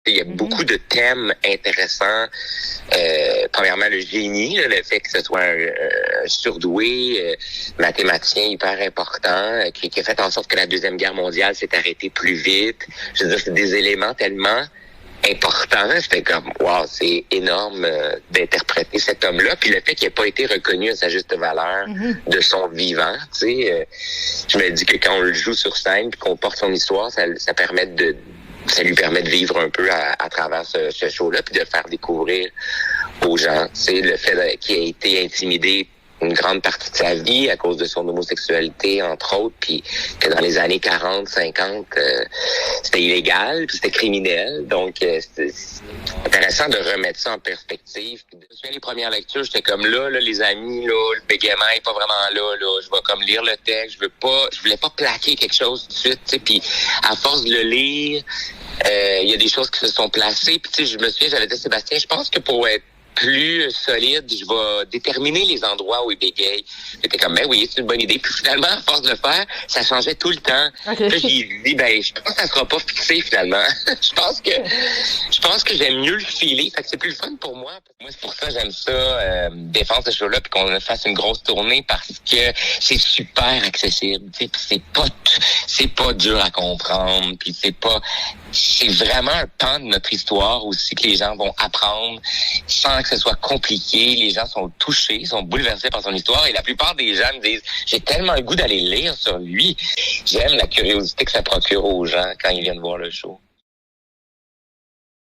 Il y a beaucoup de thèmes intéressants. Premièrement, le génie, là, le fait que ce soit un surdoué, mathématicien hyper important, qui a fait en sorte que la Deuxième Guerre mondiale s'est arrêtée plus vite. Je veux dire, c'est des éléments tellement importants. C'était comme, wow, c'est énorme d'interpréter cet homme-là. Puis le fait qu'il n'ait pas été reconnu à sa juste valeur de son vivant, tu sais, je me dis que quand on le joue sur scène puis qu'on porte son histoire, ça lui permet de vivre un peu à travers ce show-là, puis de faire découvrir aux gens, tu sais, le fait qu'il ait été intimidé une grande partie de sa vie à cause de son homosexualité, entre autres, puis que dans les années 40, 50, c'était illégal, puis c'était criminel. Donc, c'est intéressant de remettre ça en perspective. Je me souviens, les premières lectures, j'étais comme là, les amis, là, le bégaiement est pas vraiment là, je vais comme lire le texte, je voulais pas plaquer quelque chose tout de suite, tu sais, puis à force de le lire, il y a des choses qui se sont placées, puis tu sais, je me souviens, j'avais dit à Sébastien, je pense que pour être plus solide, je vais déterminer les endroits où il bégaye. J'étais comme, ben oui, c'est une bonne idée. Puis finalement, à force de le faire, ça changeait tout le temps. Okay. Là, j'ai dit, ben, je pense que ça sera pas fixé finalement. je pense que j'aime mieux le filer. Fait que c'est plus le fun pour moi. Moi, c'est pour ça que j'aime ça, défendre ce show-là, puis qu'on fasse une grosse tournée parce que c'est super accessible. Tu sais, puis c'est pas dur à comprendre. Puis c'est vraiment un pan de notre histoire aussi que les gens vont apprendre sans que ce soit compliqué. Les gens sont touchés, sont bouleversés par son histoire et la plupart des gens me disent « J'ai tellement le goût d'aller lire sur lui. » J'aime la curiosité que ça procure aux gens quand ils viennent voir le show.